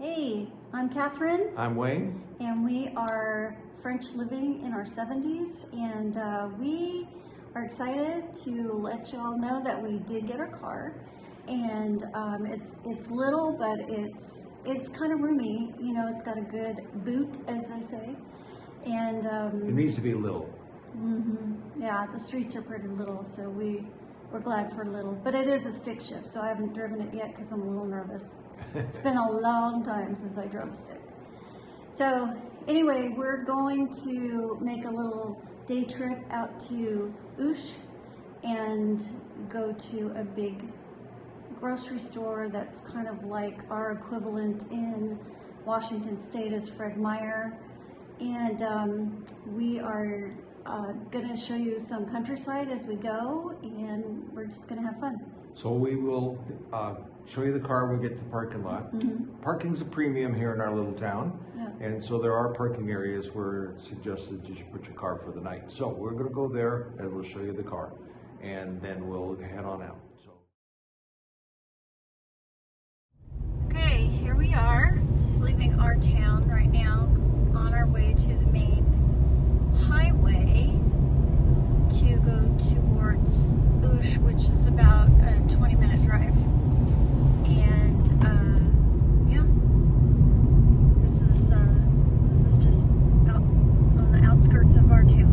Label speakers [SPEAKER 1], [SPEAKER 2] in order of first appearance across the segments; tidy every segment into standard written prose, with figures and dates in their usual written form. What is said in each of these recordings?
[SPEAKER 1] Hey, I'm Catherine.
[SPEAKER 2] I'm Wayne.
[SPEAKER 1] And we are French living in our 70s, and we are excited to let you all know that we did get our car. And it's little, but it's kind of roomy. You know, it's got a good boot, as they say. And
[SPEAKER 2] it needs to be little.
[SPEAKER 1] Yeah, the streets are pretty little, so we're glad for little. But it is a stick shift, so I haven't driven it yet because I'm a little nervous. It's been a long time since I drove stick. So anyway, we're going to make a little day trip out to Auch and go to a big grocery store that's kind of like our equivalent in Washington State as Fred Meyer. And we are going to show you some countryside as we go, and we're just going to have fun.
[SPEAKER 2] So we will show you the car when we get to the parking lot. Parking's a premium here in our little town. And so there are parking areas where it's suggested you should put your car for the night. So we're going to go there and we'll show you the car, and then we'll head on out. So.
[SPEAKER 1] Okay, here we are, just leaving our town right now, on our way to the main highway to go towards Auch, which is about a 20-minute drive. And yeah, this is just out on the outskirts of our town.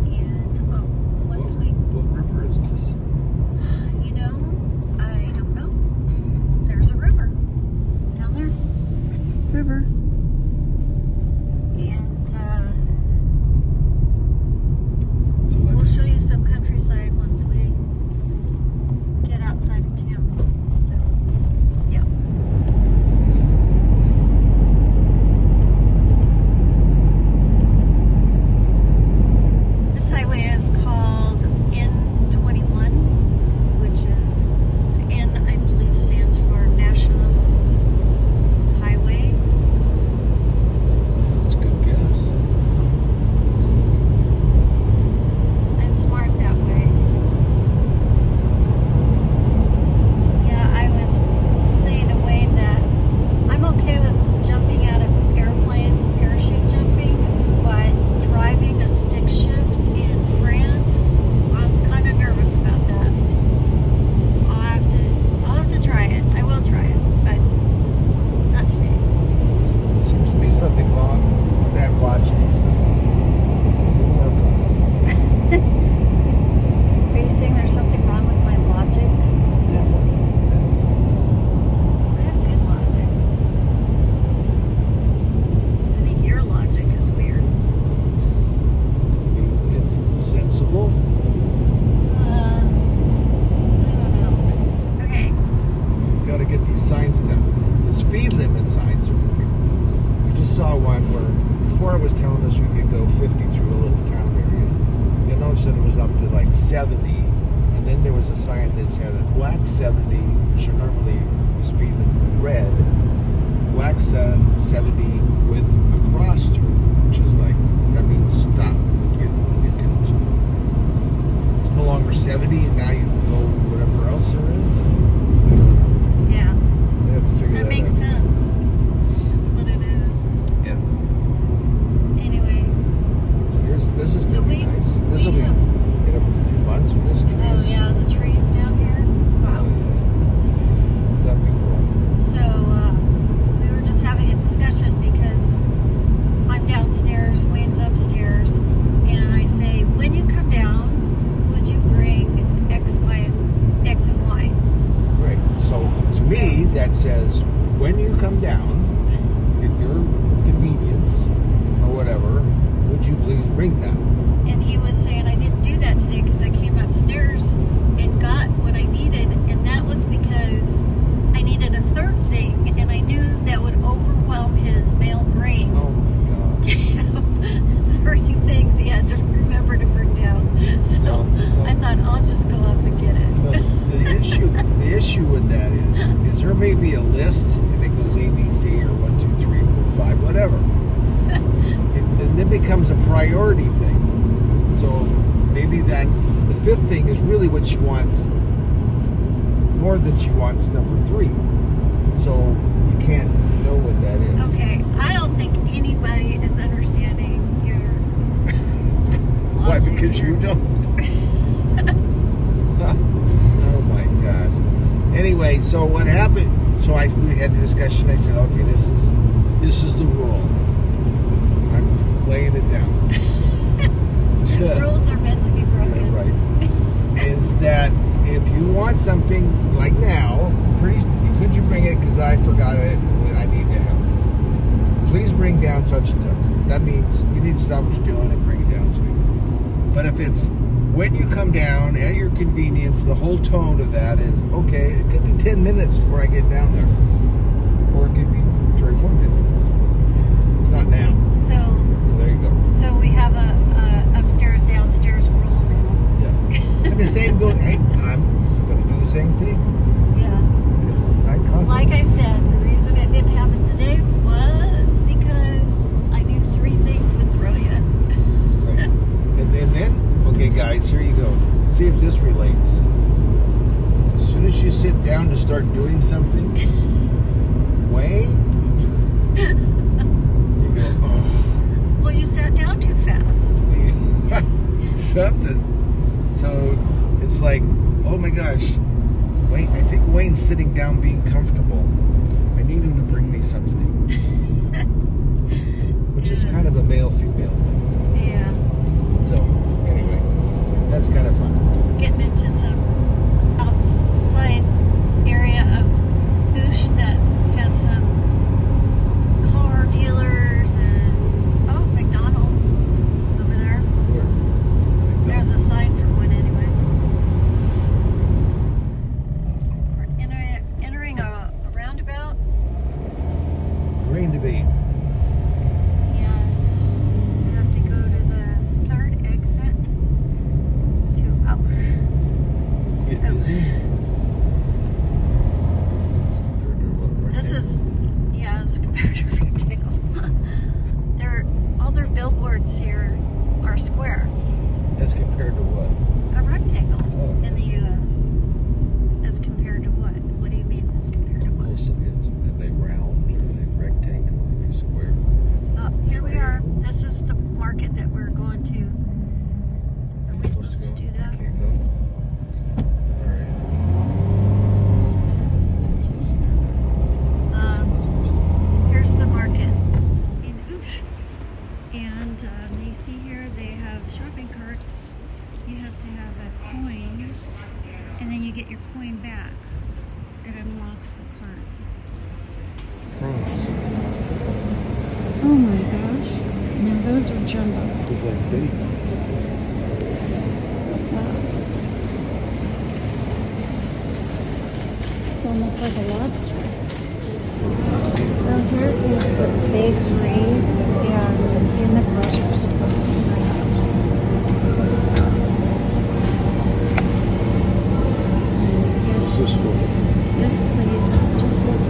[SPEAKER 1] And once
[SPEAKER 2] What river is this?
[SPEAKER 1] You know, I don't know. There's a river down there. River. We'll show you some countryside once we get outside of town. So, yeah. This highway is called N21, which is, N, I believe, stands for National Highway.
[SPEAKER 2] That's a good guess.
[SPEAKER 1] Smart that way. Yeah, I was saying to Wayne that I'm okay with jumping out of airplanes, parachute jumping, but driving a stick shift in France, I'm kind of nervous about that. I'll have to try it. I will try it, but not today.
[SPEAKER 2] There seems to be something wrong with that watch.
[SPEAKER 1] Are you saying there's something wrong with my logic?
[SPEAKER 2] Yeah.
[SPEAKER 1] I have good logic. I think your logic is weird.
[SPEAKER 2] I mean, it's sensible.
[SPEAKER 1] I don't know. Okay.
[SPEAKER 2] We've got to get these signs down. The speed limit signs are. We just saw one where before it was telling us we could go 50 through a little town area. Then all of a sudden it was up to like 70, and then there was a sign that said a black 70, which are normally the speed limit, red, black 70 with a cross through, which is like, that means stop. It's no longer 70, and now you can go whatever else there is.
[SPEAKER 1] Yeah.
[SPEAKER 2] We have to figure that out.
[SPEAKER 1] That makes sense. That's what it is.
[SPEAKER 2] Yeah.
[SPEAKER 1] Anyway.
[SPEAKER 2] This is
[SPEAKER 1] So
[SPEAKER 2] going to be nice. This will be in a few months with this trees.
[SPEAKER 1] Oh yeah, the trees down here. Wow.
[SPEAKER 2] That'd be cool.
[SPEAKER 1] So we were just having a discussion because I'm downstairs, Wayne's upstairs, and I say, when you come down, would you bring X and Y?
[SPEAKER 2] Right. So to me, that says when you come down, at your convenience or whatever, would you please bring that?
[SPEAKER 1] And he was saying I didn't do that today because I came upstairs and got what I needed, and that was because I needed a third thing, and I knew that would overwhelm his male brain.
[SPEAKER 2] Oh my God.
[SPEAKER 1] To have 3 things he had to remember to bring down. So I thought I'll just go up and get it.
[SPEAKER 2] The issue with that is there may be a list and it goes A, B, C, or 1, 2, 3, 4, 5, whatever. And then becomes a priority thing. So maybe that the 5th thing is really what she wants more than she wants number 3. So you can't know what that is.
[SPEAKER 1] Okay, I don't think anybody is understanding your
[SPEAKER 2] Why?
[SPEAKER 1] logic
[SPEAKER 2] Because
[SPEAKER 1] here.
[SPEAKER 2] you don't. Oh my gosh. Anyway, so what happened? So we had the discussion. I said, okay, this is the rule. I'm laying it down.
[SPEAKER 1] Rules are meant to be broken.
[SPEAKER 2] Yeah, right. Is that if you want something like now, could you bring it? Because I forgot it. I need to have it. Please bring down such and such. That means you need to stop what you're doing and bring it down to me. But if it's when you come down at your convenience, the whole tone of that is, okay, it could be 10 minutes before I get down there. Or it could be 3 or 4 minutes. It's not now.
[SPEAKER 1] So
[SPEAKER 2] there you go.
[SPEAKER 1] So we have a upstairs, downstairs rule now.
[SPEAKER 2] Yeah. And the same goes, hey, I'm going to do the same thing.
[SPEAKER 1] Yeah.
[SPEAKER 2] Because I constantly...
[SPEAKER 1] Like I said, the reason it didn't happen today was because I knew 3 things would throw you.
[SPEAKER 2] Right. And then, okay guys, here you go. See if this relates. As soon as you sit down to start doing something, Wayne, you go, oh.
[SPEAKER 1] Well, you sat down too fast.
[SPEAKER 2] Something. So it's like, oh my gosh, Wayne. I think Wayne's sitting down being comfortable. I need him to bring me something, which is kind of a male-female thing.
[SPEAKER 1] Yeah.
[SPEAKER 2] So anyway, that's kind of fun.
[SPEAKER 1] Getting into some outside area of Oosh that has some car dealers and McDonald's over there.
[SPEAKER 2] Where?
[SPEAKER 1] There's a sign for one anyway. We're entering a roundabout.
[SPEAKER 2] Green debate.
[SPEAKER 1] And we have to go to the 3rd exit to Auch.
[SPEAKER 2] Get busy.
[SPEAKER 1] This is, yeah, it's compared to rectangle. All their billboards here are square.
[SPEAKER 2] As compared to what?
[SPEAKER 1] A rectangle
[SPEAKER 2] Oh.
[SPEAKER 1] in the U.S. As compared to what? What do you mean as compared to what?
[SPEAKER 2] Also, are they round? Are they rectangle? Are they square?
[SPEAKER 1] Here we are. This is the market that we're going to. Are we supposed to do that?
[SPEAKER 2] I can't go. Alright.
[SPEAKER 1] Here's the market in Oosh. And you see here they have shopping carts. You have to have a coin, and then you get your coin back. It unlocks the cart. Oh my gosh. Now those are jumbo.
[SPEAKER 2] It's like big.
[SPEAKER 1] Wow. It's almost like a lobster. So here is the bakery and in the grocery store. Yes, please. Just look.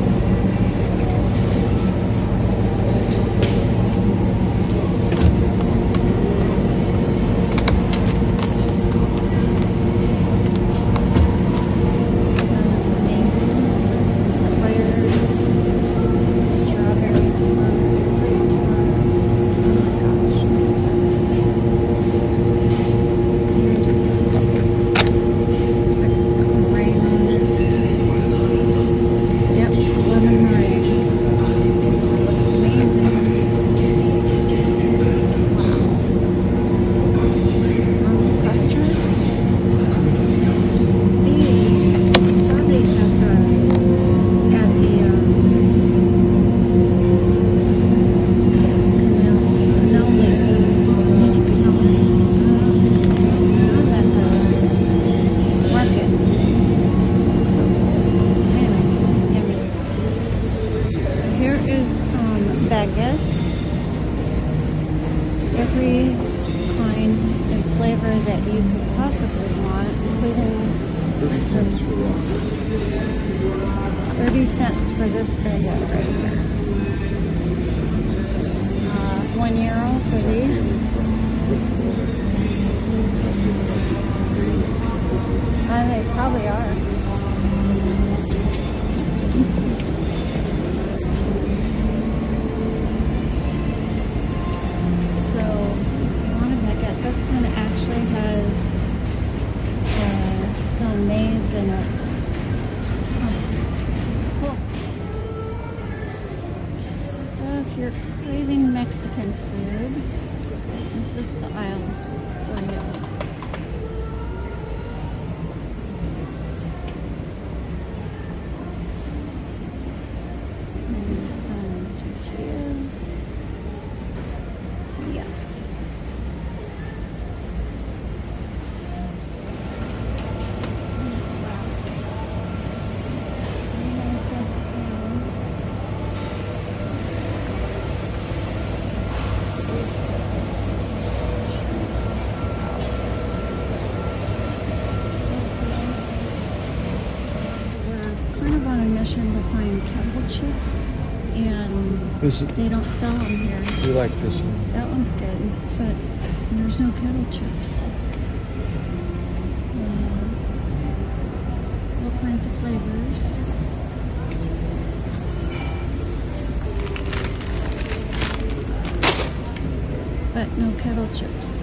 [SPEAKER 1] Every kind and flavor that you could possibly want, including 30 cents for this baguette right here. €1 for these. They probably are. If you're craving Mexican food, this is the aisle for you. And some tortillas. Yeah. 99 cents a pound. We're kind of on a mission to find kettle chips, and they don't sell them here.
[SPEAKER 2] We like this one.
[SPEAKER 1] That one's good, but there's no kettle chips. All kinds of flavors. But no kettle chips.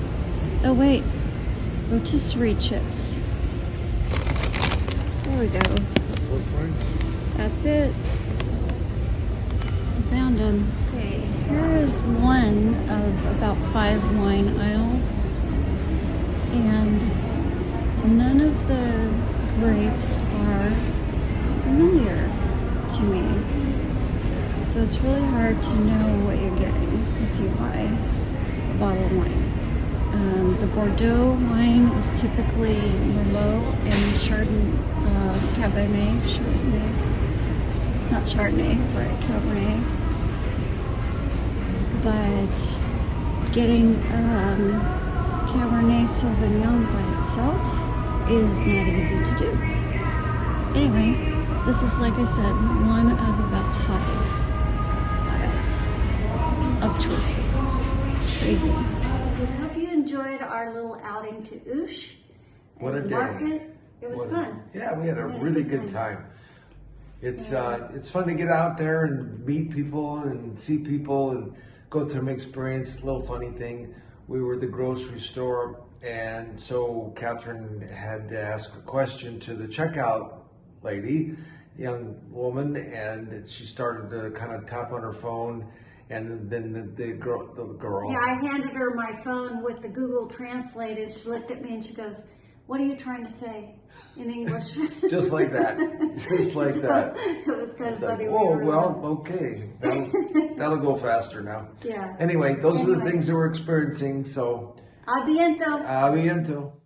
[SPEAKER 1] Oh wait, rotisserie chips. There we go. That's it. I found them. Okay, here is one of about 5 wine aisles, and none of the grapes are familiar to me. So it's really hard to know what you're getting if you buy a bottle of wine. The Bordeaux wine is typically Merlot and Cabernet. Not Chardonnay, sorry, Cabernet. But getting Cabernet Sauvignon by itself is not easy to do. Anyway, this is, like I said, one of about 5 aisles of choices. Crazy. I hope you enjoyed our little outing to Oosh.
[SPEAKER 2] What a day.
[SPEAKER 1] Market. It was fun.
[SPEAKER 2] Yeah, we had a really good time. It's fun to get out there and meet people and see people and go through an experience. A little funny thing, we were at the grocery store, and so Catherine had to ask a question to the checkout lady, young woman, and she started to kind of tap on her phone. And then the girl.
[SPEAKER 1] Yeah, I handed her my phone with the Google Translate, and she looked at me and she goes, "What are you trying to say in English?"
[SPEAKER 2] Just like that. Just like that.
[SPEAKER 1] It was kind of funny.
[SPEAKER 2] Oh, well, okay. That'll go faster now.
[SPEAKER 1] Yeah.
[SPEAKER 2] Anyway, those are the things that we're experiencing. So,
[SPEAKER 1] A viento.
[SPEAKER 2] a viento.